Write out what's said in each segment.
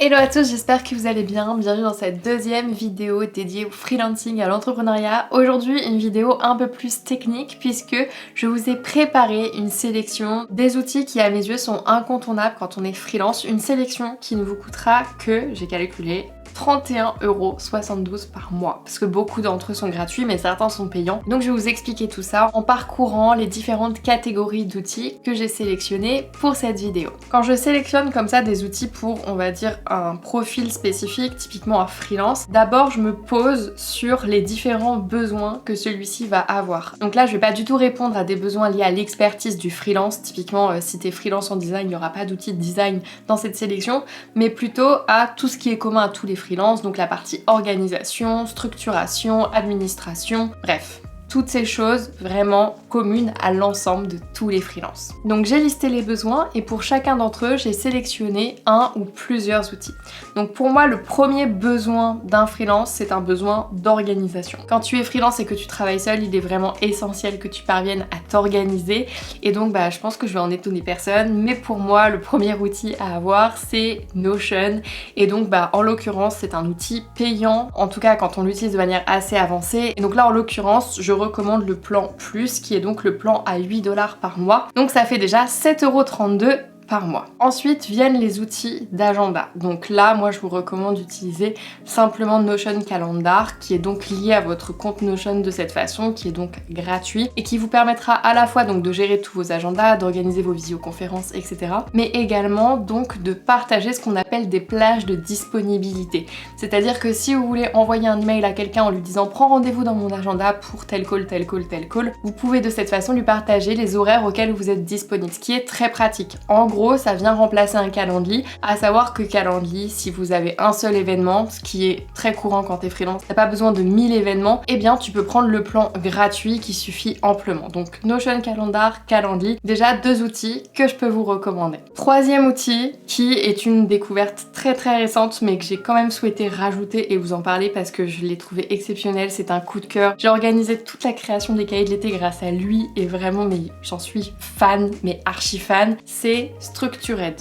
Hello à tous, j'espère que vous allez bien. Bienvenue dans cette deuxième vidéo dédiée au freelancing et à l'entrepreneuriat. Aujourd'hui, une vidéo un peu plus technique puisque je vous ai préparé une sélection des outils qui à mes yeux sont incontournables quand on est freelance. Une sélection qui ne vous coûtera que, j'ai calculé, 31,72 € par mois, parce que beaucoup d'entre eux sont gratuits mais certains sont payants. Donc je vais vous expliquer tout ça en parcourant les différentes catégories d'outils que j'ai sélectionnés pour cette vidéo. Quand je sélectionne comme ça des outils pour, on va dire, un profil spécifique, typiquement un freelance, d'abord je me pose sur les différents besoins que celui-ci va avoir. Donc là je vais pas du tout répondre à des besoins liés à l'expertise du freelance, typiquement si t'es freelance en design, il n'y aura pas d'outils de design dans cette sélection, mais plutôt à tout ce qui est commun à tous les freelance, donc la partie organisation, structuration, administration, bref. Toutes ces choses vraiment communes à l'ensemble de tous les freelances. Donc j'ai listé les besoins et pour chacun d'entre eux, j'ai sélectionné un ou plusieurs outils. Donc pour moi, le premier besoin d'un freelance, c'est un besoin d'organisation. Quand tu es freelance et que tu travailles seul, il est vraiment essentiel que tu parviennes à t'organiser. Et donc je pense que je vais en étonner personne, mais pour moi, le premier outil à avoir, c'est Notion. Et donc en l'occurrence, c'est un outil payant, en tout cas quand on l'utilise de manière assez avancée. Et donc là, en l'occurrence, je recommande le plan Plus, qui est donc le plan à 8 $ par mois. Donc ça fait déjà 7,32 € par mois. Ensuite viennent les outils d'agenda. Donc là, moi je vous recommande d'utiliser simplement Notion Calendar, qui est donc lié à votre compte Notion de cette façon, qui est donc gratuit et qui vous permettra à la fois donc de gérer tous vos agendas, d'organiser vos visioconférences, etc. mais également donc de partager ce qu'on appelle des plages de disponibilité. C'est-à-dire que si vous voulez envoyer un email à quelqu'un en lui disant prends rendez-vous dans mon agenda pour tel call, tel call, tel call, vous pouvez de cette façon lui partager les horaires auxquels vous êtes disponible, ce qui est très pratique. En gros, ça vient remplacer un Calendly, à savoir que Calendly, si vous avez un seul événement, ce qui est très courant quand t'es freelance, t'as pas besoin de 1000 événements, eh bien tu peux prendre le plan gratuit qui suffit amplement. Donc Notion Calendar, Calendly, déjà deux outils que je peux vous recommander. Troisième outil, qui est une découverte très récente, mais que j'ai quand même souhaité rajouter et vous en parler parce que je l'ai trouvé exceptionnel, c'est un coup de cœur. J'ai organisé toute la création des cahiers de l'été grâce à lui et vraiment, mais j'en suis fan, mais archi fan, c'est Structured,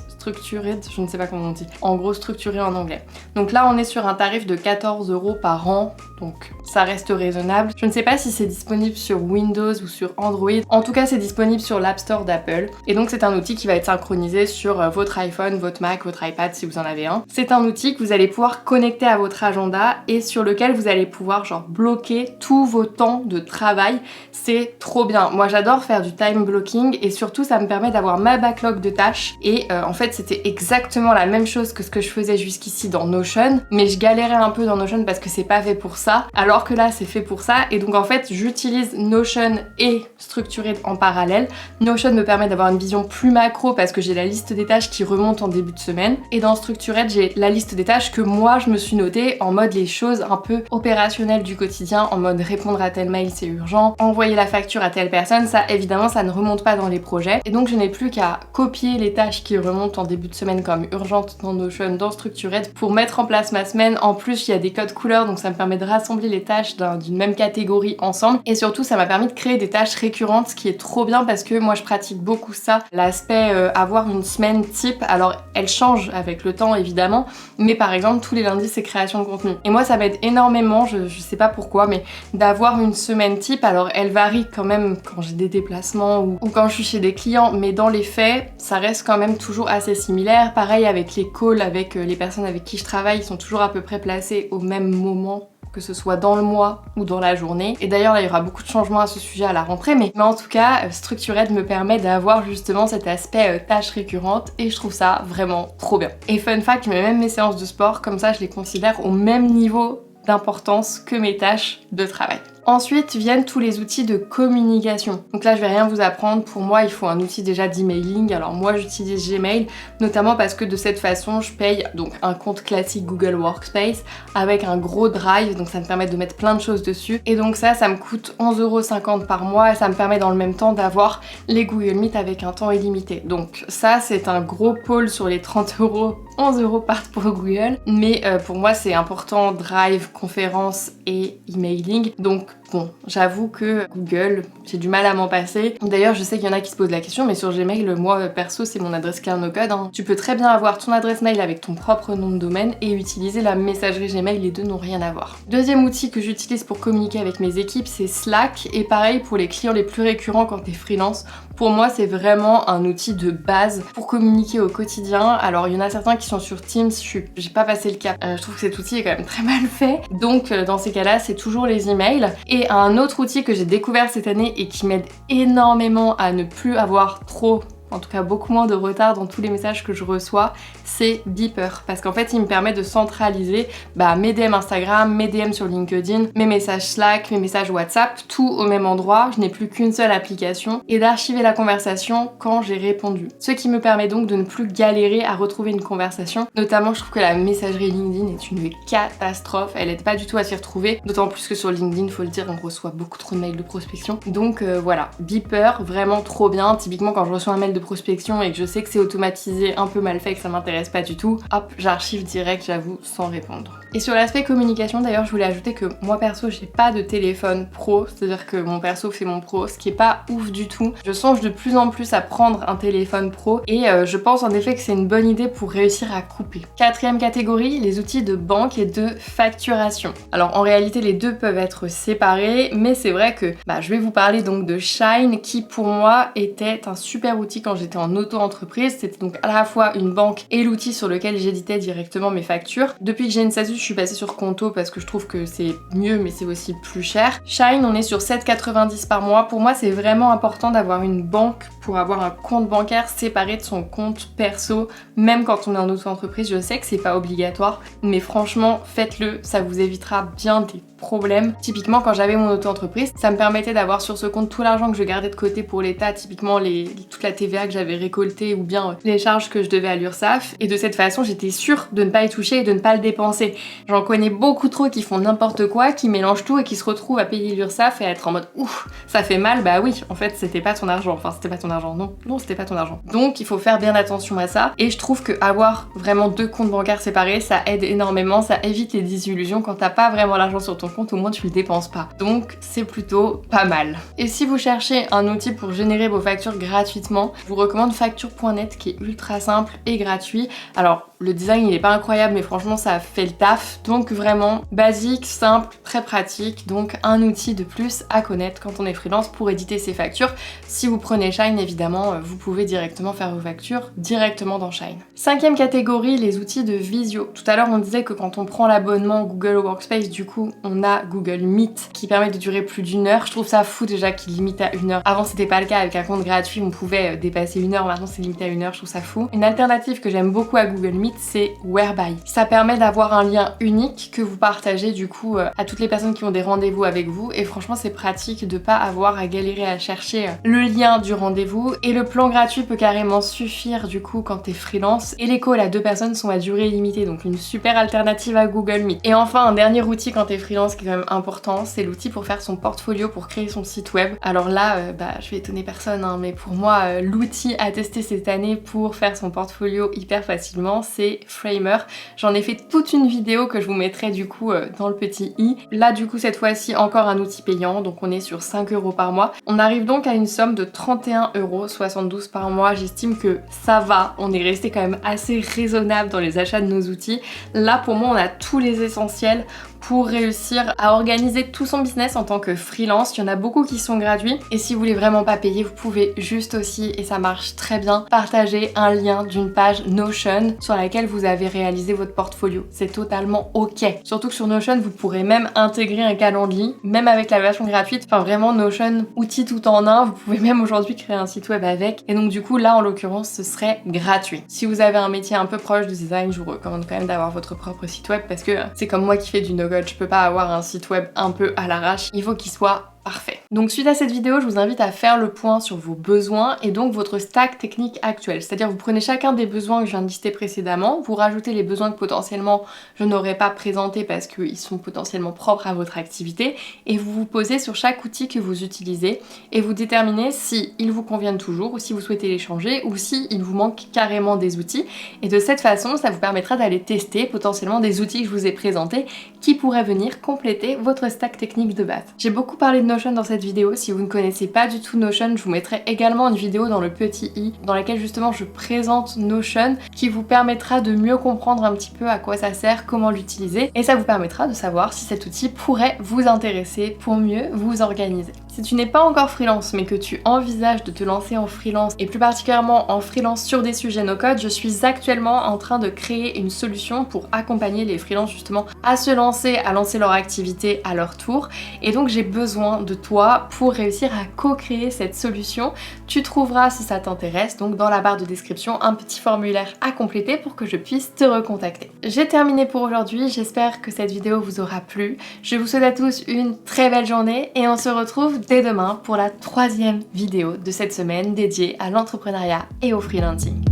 je ne sais pas comment on dit. En gros, structuré en anglais. Donc là, on est sur un tarif de 14 € par an, donc ça reste raisonnable. Je ne sais pas si c'est disponible sur Windows ou sur Android. En tout cas, c'est disponible sur l'App Store d'Apple. Et donc, c'est un outil qui va être synchronisé sur votre iPhone, votre Mac, votre iPad si vous en avez un. C'est un outil que vous allez pouvoir connecter à votre agenda et sur lequel vous allez pouvoir bloquer tous vos temps de travail. C'est trop bien. Moi, j'adore faire du time blocking et surtout, ça me permet d'avoir ma backlog de tâches. Et en fait c'était exactement la même chose que ce que je faisais jusqu'ici dans Notion, mais je galérais un peu dans Notion parce que c'est pas fait pour ça, alors que là c'est fait pour ça. Et donc en fait j'utilise Notion et Structured en parallèle. Notion me permet d'avoir une vision plus macro parce que j'ai la liste des tâches qui remonte en début de semaine, et dans Structured j'ai la liste des tâches que moi je me suis notée en mode les choses un peu opérationnelles du quotidien, en mode répondre à tel mail c'est urgent, envoyer la facture à telle personne, ça évidemment ça ne remonte pas dans les projets, et donc je n'ai plus qu'à copier les tâches qui remontent en début de semaine comme urgentes dans Notion, dans Structured, pour mettre en place ma semaine. En plus, il y a des codes couleurs, donc ça me permet de rassembler les tâches d'une même catégorie ensemble. Et surtout, ça m'a permis de créer des tâches récurrentes, ce qui est trop bien parce que moi, je pratique beaucoup ça. L'aspect avoir une semaine type, alors elle change avec le temps évidemment, mais par exemple, tous les lundis, c'est création de contenu. Et moi, ça m'aide énormément, je sais pas pourquoi, mais d'avoir une semaine type. Alors, elle varie quand même quand j'ai des déplacements ou quand je suis chez des clients, mais dans les faits, ça reste quand même toujours assez similaire. Pareil avec les calls avec les personnes avec qui je travaille, ils sont toujours à peu près placés au même moment, que ce soit dans le mois ou dans la journée. Et d'ailleurs là il y aura beaucoup de changements à ce sujet à la rentrée, mais en tout cas Structured me permet d'avoir justement cet aspect tâches récurrentes et je trouve ça vraiment trop bien. Et fun fact, même mes séances de sport, comme ça je les considère au même niveau d'importance que mes tâches de travail. Ensuite viennent tous les outils de communication. Donc là je vais rien vous apprendre, pour moi il faut un outil déjà d'emailing. Alors moi j'utilise Gmail, notamment parce que de cette façon je paye donc un compte classique Google Workspace avec un gros drive, donc ça me permet de mettre plein de choses dessus. Et donc ça me coûte 11,50 € par mois et ça me permet dans le même temps d'avoir les Google Meet avec un temps illimité. Donc ça c'est un gros pôle sur les 30 €, 11 € partent pour Google. Mais pour moi c'est important, drive, conférence et emailing. Donc Bon, j'avoue que Google, j'ai du mal à m'en passer. D'ailleurs, je sais qu'il y en a qui se posent la question, mais sur Gmail, moi perso, c'est mon adresse claire no code. Tu peux très bien avoir ton adresse mail avec ton propre nom de domaine et utiliser la messagerie Gmail, les deux n'ont rien à voir. Deuxième outil que j'utilise pour communiquer avec mes équipes, c'est Slack. Et pareil pour les clients les plus récurrents quand t'es freelance. Pour moi, c'est vraiment un outil de base pour communiquer au quotidien. Alors, il y en a certains qui sont sur Teams, j'ai pas passé le cap. Je trouve que cet outil est quand même très mal fait. Donc, dans ces cas-là, c'est toujours les emails. Et un autre outil que j'ai découvert cette année et qui m'aide énormément à ne plus avoir trop, en tout cas beaucoup moins de retard dans tous les messages que je reçois, c'est Beeper. Parce qu'en fait, il me permet de centraliser mes DM Instagram, mes DM sur LinkedIn, mes messages Slack, mes messages WhatsApp, tout au même endroit. Je n'ai plus qu'une seule application et d'archiver la conversation quand j'ai répondu. Ce qui me permet donc de ne plus galérer à retrouver une conversation. Notamment, je trouve que la messagerie LinkedIn est une catastrophe. Elle aide pas du tout à s'y retrouver. D'autant plus que sur LinkedIn, faut le dire, on reçoit beaucoup trop de mails de prospection. Donc voilà, Beeper, vraiment trop bien. Typiquement, quand je reçois un mail de prospection et que je sais que c'est automatisé, un peu mal fait, que ça m'intéresse pas du tout, hop, j'archive direct, j'avoue, sans répondre. Et sur l'aspect communication, d'ailleurs, je voulais ajouter que moi perso, j'ai pas de téléphone pro, c'est-à-dire que mon perso fait mon pro, ce qui est pas ouf du tout. Je songe de plus en plus à prendre un téléphone pro et je pense en effet que c'est une bonne idée pour réussir à couper. Quatrième catégorie, les outils de banque et de facturation. Alors en réalité, les deux peuvent être séparés, mais c'est vrai que je vais vous parler donc de Shine qui pour moi était un super outil quand j'étais en auto-entreprise. C'était donc à la fois une banque et l'outil sur lequel j'éditais directement mes factures. Depuis que j'ai une SASU, je suis passée sur Conto parce que je trouve que c'est mieux mais c'est aussi plus cher. Shine, on est sur 7,90 par mois. Pour moi, c'est vraiment important d'avoir une banque pour avoir un compte bancaire séparé de son compte perso, même quand on est en auto-entreprise. Je sais que c'est pas obligatoire, mais franchement, faites-le, ça vous évitera bien des problèmes. Typiquement, quand j'avais mon auto-entreprise, ça me permettait d'avoir sur ce compte tout l'argent que je gardais de côté pour l'État, typiquement toute la TVA que j'avais récoltée ou bien les charges que je devais à l'URSSAF. Et de cette façon, j'étais sûre de ne pas y toucher et de ne pas le dépenser. J'en connais beaucoup trop qui font n'importe quoi, qui mélangent tout et qui se retrouvent à payer l'URSSAF et à être en mode ouf, ça fait mal. Bah oui, en fait, c'était pas ton argent. Enfin, c'était pas ton argent. Non, c'était pas ton argent. Donc, il faut faire bien attention à ça. Et je trouve que avoir vraiment deux comptes bancaires séparés, ça aide énormément, ça évite les désillusions. Quand t'as pas vraiment l'argent sur ton compte, au moins tu le dépenses pas. Donc c'est plutôt pas mal. Et si vous cherchez un outil pour générer vos factures gratuitement, je vous recommande facture.net qui est ultra simple et gratuit. Alors le design il est pas incroyable mais franchement ça fait le taf. Donc vraiment basique, simple, très pratique. Donc un outil de plus à connaître quand on est freelance pour éditer ses factures. Si vous prenez Shine évidemment, vous pouvez directement faire vos factures directement dans Shine. Cinquième catégorie, les outils de visio. Tout à l'heure on disait que quand on prend l'abonnement Google Workspace, du coup on a Google Meet qui permet de durer plus d'1 heure. Je trouve ça fou déjà qu'il limite à 1 heure. Avant c'était pas le cas, avec un compte gratuit on pouvait dépasser 1 heure, maintenant c'est limité à 1 heure, je trouve ça fou. Une alternative que j'aime beaucoup à Google Meet, c'est Whereby. Ça permet d'avoir un lien unique que vous partagez du coup à toutes les personnes qui ont des rendez-vous avec vous et franchement c'est pratique de pas avoir à galérer à chercher le lien du rendez-vous et le plan gratuit peut carrément suffire du coup quand t'es freelance et les calls à 2 personnes sont à durée illimitée donc une super alternative à Google Meet. Et enfin un dernier outil quand t'es freelance qui est quand même important, c'est l'outil pour faire son portfolio, pour créer son site web. Alors là je vais étonner personne hein, mais pour moi l'outil à tester cette année pour faire son portfolio hyper facilement c'est Framer. J'en ai fait toute une vidéo que je vous mettrai du coup dans le petit i. Là du coup cette fois-ci encore un outil payant donc on est sur 5 € par mois. On arrive donc à une somme de 31,72 € par mois. J'estime que ça va, on est resté quand même assez raisonnable dans les achats de nos outils. Là pour moi on a tous les essentiels pour réussir à organiser tout son business en tant que freelance. Il y en a beaucoup qui sont gratuits et si vous voulez vraiment pas payer, vous pouvez juste aussi, et ça marche très bien, partager un lien d'une page Notion sur laquelle vous avez réalisé votre portfolio. C'est totalement ok. Surtout que sur Notion, vous pourrez même intégrer un calendrier, même avec la version gratuite. Enfin vraiment Notion, outil tout en un. Vous pouvez même aujourd'hui créer un site web avec. Et donc du coup là en l'occurrence ce serait gratuit. Si vous avez un métier un peu proche du design, je vous recommande quand même d'avoir votre propre site web parce que c'est comme moi qui fais du no-code. Je peux pas avoir un site web un peu à l'arrache. Il faut qu'il soit Parfait. Donc suite à cette vidéo, je vous invite à faire le point sur vos besoins et donc votre stack technique actuel. C'est-à-dire vous prenez chacun des besoins que je viens de lister précédemment, vous rajoutez les besoins que potentiellement je n'aurais pas présentés parce qu'ils sont potentiellement propres à votre activité et vous vous posez sur chaque outil que vous utilisez et vous déterminez si ils vous conviennent toujours ou si vous souhaitez les changer ou si il vous manque carrément des outils. Et de cette façon, ça vous permettra d'aller tester potentiellement des outils que je vous ai présentés qui pourraient venir compléter votre stack technique de base. J'ai beaucoup parlé de Notion dans cette vidéo. Si vous ne connaissez pas du tout Notion, je vous mettrai également une vidéo dans le petit i dans laquelle justement je présente Notion qui vous permettra de mieux comprendre un petit peu à quoi ça sert, comment l'utiliser et ça vous permettra de savoir si cet outil pourrait vous intéresser pour mieux vous organiser. Si tu n'es pas encore freelance mais que tu envisages de te lancer en freelance et plus particulièrement en freelance sur des sujets no-code, je suis actuellement en train de créer une solution pour accompagner les freelances justement à se lancer, à lancer leur activité à leur tour et donc j'ai besoin de toi pour réussir à co-créer cette solution. Tu trouveras si ça t'intéresse donc dans la barre de description un petit formulaire à compléter pour que je puisse te recontacter. J'ai terminé pour aujourd'hui, j'espère que cette vidéo vous aura plu. Je vous souhaite à tous une très belle journée et on se retrouve dès demain pour la 3e vidéo de cette semaine dédiée à l'entrepreneuriat et au freelancing.